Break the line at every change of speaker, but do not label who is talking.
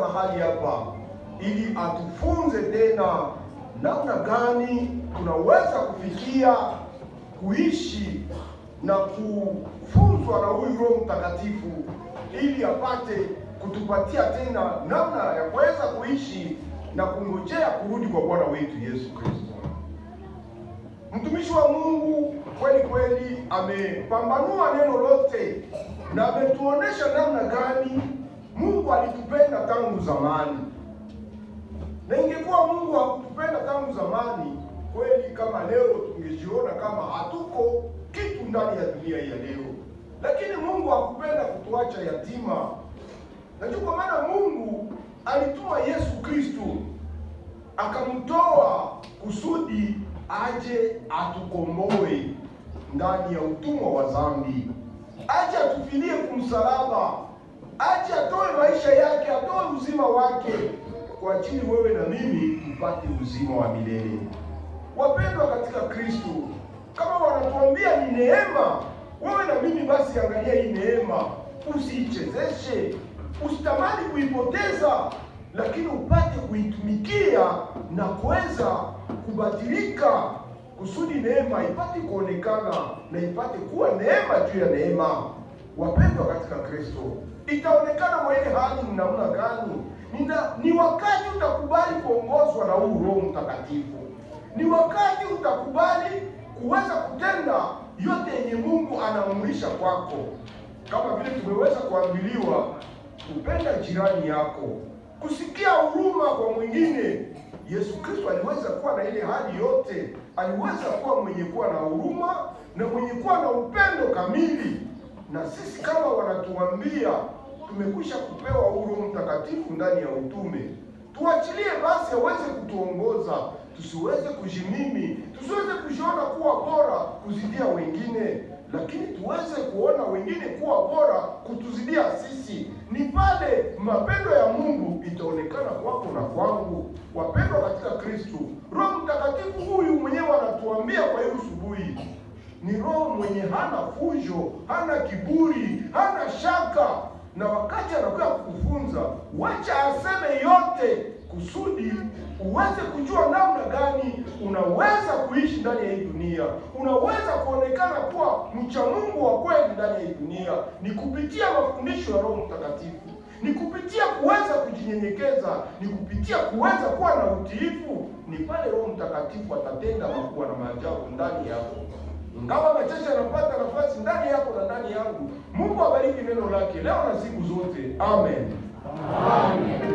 mahali hapa ili atufunze tena namna gani tunaweza kufikia kuishi na kufunzwa na huyu Roho Mtakatifu ili apate kutupatia tena namna ya kuweza kuishi na kungojea kurudi kwa Bwana wetu Yesu Kristo. Mtumishi wa Mungu kweli kweli amepambanua neno lote na ametuonesha namna gani Mungu alitupenda tangu zamani. Na ingekuwa Mungu hakutupenda tangu zamani, kweli kama leo tungejiona kama hatuko kitu ndani ya dunia ya leo. Lakini Mungu hakupenda kutuacha yatima. Na kwa maana Mungu alituma Yesu Kristo, akamtoa kusudi aje atukomboe ndani ya utumwa wa dhambi. Aje atufilie kumsalaba. Aje atoe maisha yake, atoe uzima wake kwa ajili wewe na mimi tupate uzima wa milele. Wapendwa katika Kristo, kama wanatuambia ni neema, wewe na mimi basi angalia hii neema, usiichezeshe, usitamani kuipoteza, lakini upate kuitumikia na kuweza kubadilika kusudi neema ipate kuonekana na ipate kuwa neema juu ya neema. Wapendwa katika Kristo, itaonekana mwa ile hali ni namna gani? Ni wakati utakubali kuongozwa na huu Roho Mtakatifu. Ni wakati utakubali kuweza kutenda yote yenye Mungu anaamrisha kwako. Kama vile tumeweza kuambiliwa, kupenda jirani yako, kusikia huruma kwa mwingine. Yesu Kristo aliweza kuwa na ile hali yote. Aliweza kuwa mwenye kuwa na huruma na mwenye kuwa na upendo kamili. Na sisi kama wanatuambia tumekwisha kupewa Roho Mtakatifu ndani ya utume, tuachilie basi aweze kutuongoza, tusiweze kujimimi, tusiweze kujiona kuwa bora kuzidia wengine, lakini tuweze kuona wengine kuwa bora kutuzidia sisi. Ni pale mapendo ya Mungu itaonekana kwako na kwangu. Wapendwa katika Kristo, Roho Mtakatifu huyu mwenyewe anatuambia kwa hiyo asubuhi, ni Roho mwenye hana fujo, hana kiburi, hana shaka. Na wakati anakuwa kukufunza, wacha aseme yote kusudi uweze kujua namna gani unaweza kuishi ndani ya hii dunia. Unaweza kuonekana kuwa mcha Mungu wa kweli ndani ya hii dunia. Ni kupitia mafundisho ya Roho Mtakatifu. Ni kupitia kuweza kujinyenyekeza. Ni kupitia kuweza kuwa na utiifu. Ni pale Roho Mtakatifu atatenda makubwa na maajabu ndani yako. Ingawa machache yanapata nafasi ndani yako na ndani yangu. Mungu abariki neno lake leo na siku zote. Amen. Amen.